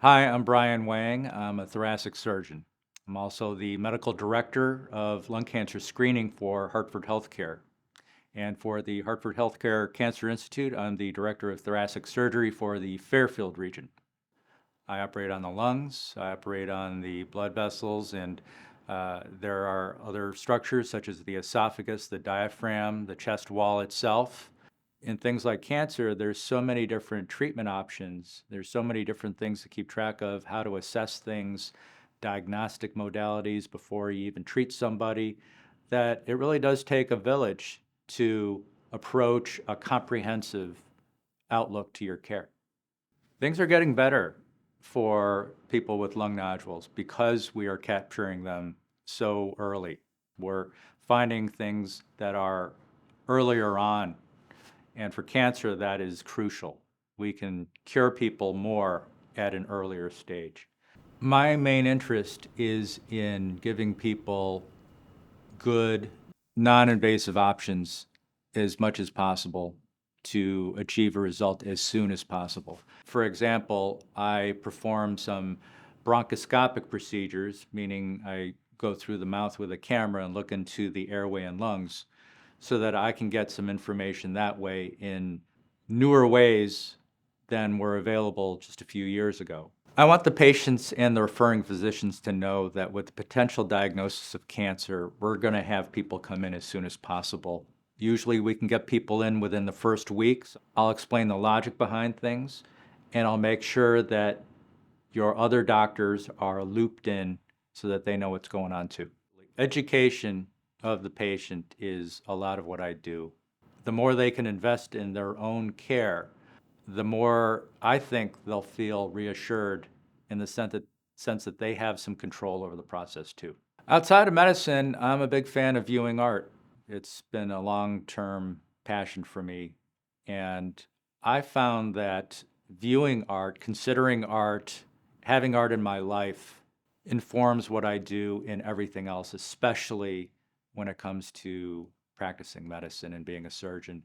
Hi, I'm Brian Whang. I'm a thoracic surgeon. I'm also the medical director of lung cancer screening for Hartford Healthcare. And for the Hartford Healthcare Cancer Institute, I'm the director of thoracic surgery for the Fairfield region. I operate on the lungs, I operate on the blood vessels, and there are other structures such as the esophagus, the diaphragm, the chest wall itself. In things like cancer, there's so many different treatment options. There's so many different things to keep track of, how to assess things, diagnostic modalities before you even treat somebody, that it really does take a village to approach a comprehensive outlook to your care. Things are getting better for people with lung nodules because we are capturing them so early. We're finding things that are earlier on, and for cancer, that is crucial. We can cure people more at an earlier stage. My main interest is in giving people good, non-invasive options as much as possible to achieve a result as soon as possible. For example, I perform some bronchoscopic procedures, meaning I go through the mouth with a camera and look into the airway and lungs so that I can get some information that way in newer ways than were available just a few years ago. I want the patients and the referring physicians to know that with the potential diagnosis of cancer, we're going to have people come in as soon as possible. Usually we can get people in within the first weeks. I'll explain the logic behind things, and I'll make sure that your other doctors are looped in so that they know what's going on too. Education of the patient is a lot of what I do. The more they can invest in their own care, the more I think they'll feel reassured in the sense that they have some control over the process too. Outside of medicine, I'm a big fan of viewing art. It's been a long-term passion for me, and I found that viewing art, considering art, having art in my life informs what I do in everything else, especially when it comes to practicing medicine and being a surgeon.